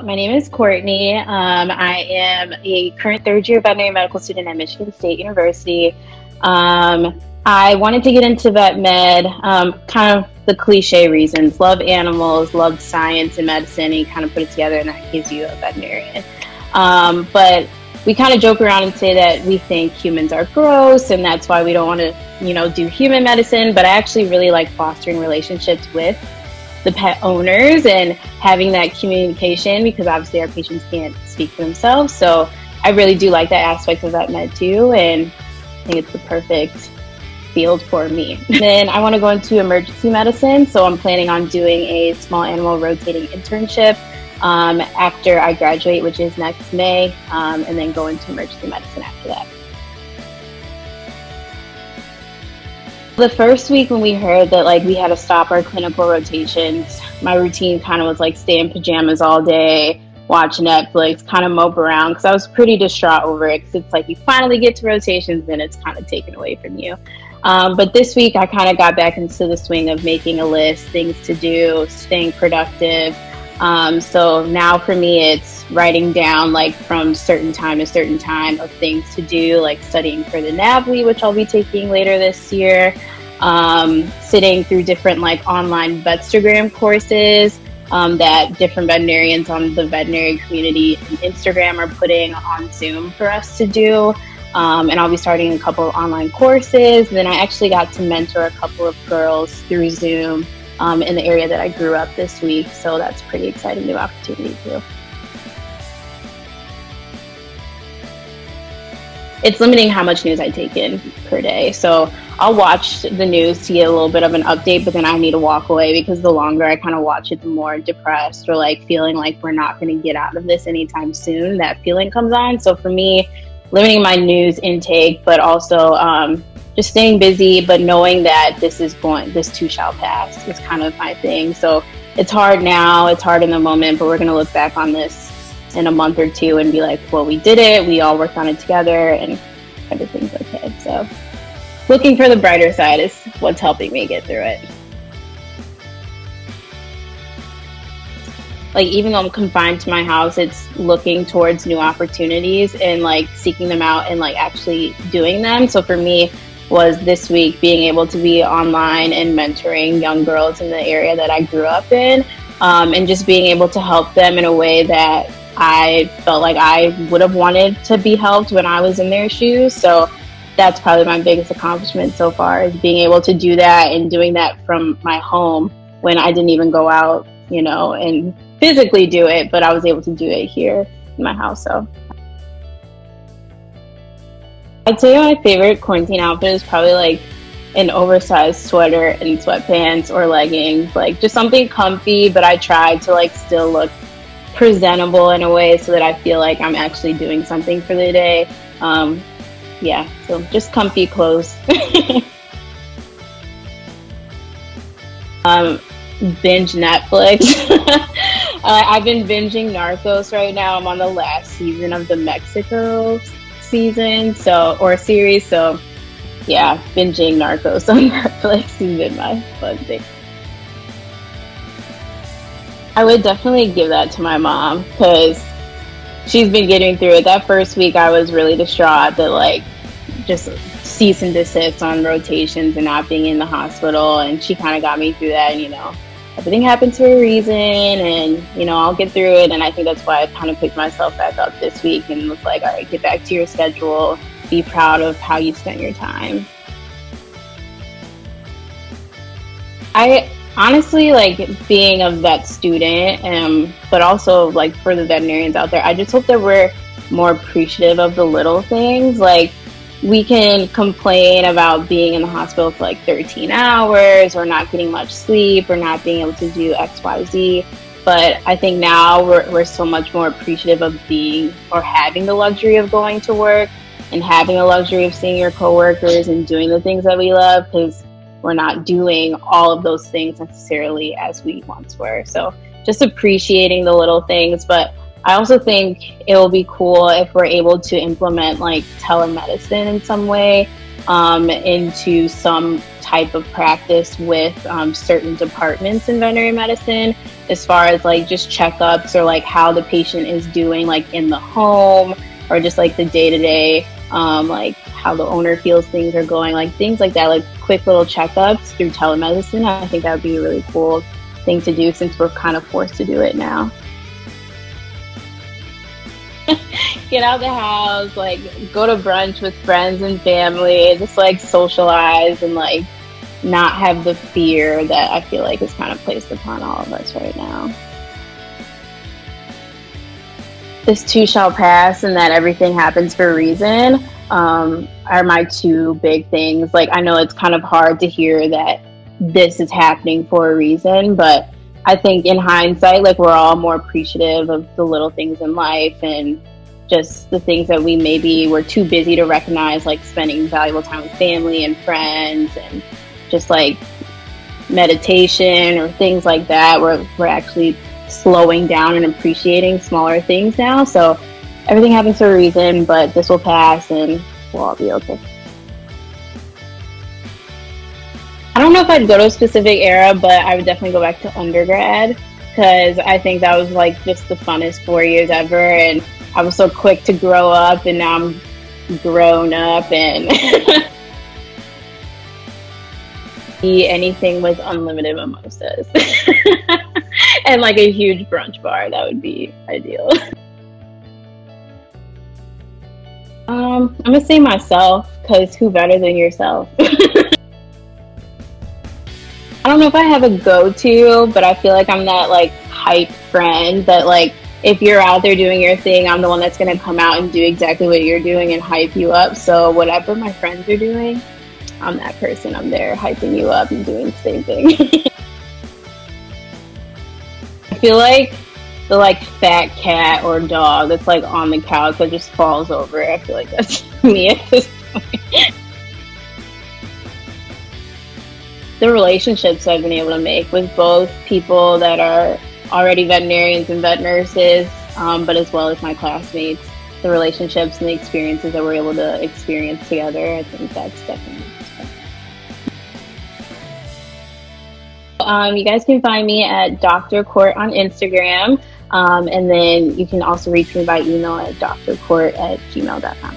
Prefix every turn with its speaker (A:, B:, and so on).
A: My name is Courtney. I am a current third-year veterinary medical student at Michigan State University. I wanted to get into vet med, kind of the cliche reasons: love animals, love science and medicine, and you kind of put it together and that gives you a veterinarian. But we kind of joke around and say that we think humans are gross and that's why we don't want to, do human medicine. But I actually really like fostering relationships with the pet owners and having that communication, because obviously our patients can't speak for themselves. So I really do like that aspect of vet med too, and I think it's the perfect field for me. Then I want to go into emergency medicine, so I'm planning on doing a small animal rotating internship after I graduate, which is next May, and then go into emergency medicine after that. The first week when we heard that we had to stop our clinical rotations, my routine kind of was stay in pajamas all day, watch Netflix, kind of mope around, because I was pretty distraught over it, because it's you finally get to rotations, then it's kind of taken away from you. But this week I kind of got back into the swing of making a list, things to do, staying productive. So now for me it's writing down from certain time to certain time of things to do, like studying for the NAVLE, which I'll be taking later this year, sitting through different online Vetstagram courses that different veterinarians on the veterinary community and Instagram are putting on Zoom for us to do. And I'll be starting a couple of online courses. And then I actually got to mentor a couple of girls through Zoom in the area that I grew up this week. So that's a pretty exciting new opportunity too. It's limiting how much news I take in per day. So I'll watch the news to get a little bit of an update, but then I need to walk away, because the longer I kind of watch it, the more depressed or feeling like we're not going to get out of this anytime soon, that feeling comes on. So for me, limiting my news intake, but also just staying busy, but knowing that this too shall pass is kind of my thing. So it's hard now, it's hard in the moment, but we're going to look back on this in a month or two and be like, well, we did it, we all worked on it together, and everything's okay. So looking for the brighter side is what's helping me get through it. Even though I'm confined to my house, it's looking towards new opportunities and seeking them out and actually doing them. So for me was this week being able to be online and mentoring young girls in the area that I grew up in, and just being able to help them in a way that I felt like I would have wanted to be helped when I was in their shoes. So that's probably my biggest accomplishment so far, is being able to do that and doing that from my home when I didn't even go out, and physically do it, but I was able to do it here in my house. So I'd say my favorite quarantine outfit is probably an oversized sweater and sweatpants or leggings, just something comfy, but I try to still look presentable in a way so that I feel like I'm actually doing something for the day. Yeah, so just comfy clothes. Binge Netflix. I've been binging Narcos right now. I'm on the last season of the Mexico season, or series. So yeah, binging Narcos on Netflix has been my fun thing. I would definitely give that to my mom, because she's been getting through it. That first week I was really distraught that just cease and desist on rotations and not being in the hospital, and she kind of got me through that. And everything happens for a reason, and I'll get through it. And I think that's why I kind of picked myself back up this week and was like, all right, get back to your schedule, be proud of how you spent your time. I honestly being a vet student, but also for the veterinarians out there, I just hope that we're more appreciative of the little things. We can complain about being in the hospital for 13 hours or not getting much sleep or not being able to do X, Y, Z. But I think now we're so much more appreciative of being or having the luxury of going to work and having the luxury of seeing your coworkers and doing the things that we love, because we're not doing all of those things necessarily as we once were. So just appreciating the little things. But I also think it will be cool if we're able to implement telemedicine in some way, into some type of practice with certain departments in veterinary medicine, as far as like just checkups or like how the patient is doing like in the home, or just like the day-to-day, like how the owner feels things are going, like things like that, like quick little checkups through telemedicine. I think that would be a really cool thing to do, since we're kind of forced to do it now. Get out of the house, like go to brunch with friends and family, just like socialize and like not have the fear that I feel like is kind of placed upon all of us right now. This too shall pass and that everything happens for a reason are my two big things. Like, I know it's kind of hard to hear that this is happening for a reason, but I think in hindsight, like, we're all more appreciative of the little things in life and just the things that we maybe were too busy to recognize, like spending valuable time with family and friends, and just like meditation or things like that. We're actually slowing down and appreciating smaller things now. So everything happens for a reason, but this will pass and we'll all be okay. I don't know if I'd go to a specific era, but I would definitely go back to undergrad, because I think that was like just the funnest 4 years ever, and I was so quick to grow up, and now I'm grown up and eat anything with unlimited mimosas and like a huge brunch bar. That would be ideal. I'm gonna say myself, because who better than yourself? I don't know if I have a go-to, but I feel like I'm that like hype friend that, like, if you're out there doing your thing, I'm the one that's gonna come out and do exactly what you're doing and hype you up. So whatever my friends are doing, I'm that person. I'm there hyping you up and doing the same thing. I feel like the like fat cat or dog that's like on the couch that just falls over. I feel like that's me at this point. The relationships I've been able to make with both people that are already veterinarians and vet nurses, but as well as my classmates, the relationships and the experiences that we're able to experience together, I think that's definitely special. You guys can find me at Dr. Court on Instagram, and then you can also reach me by email at drcourt@gmail.com.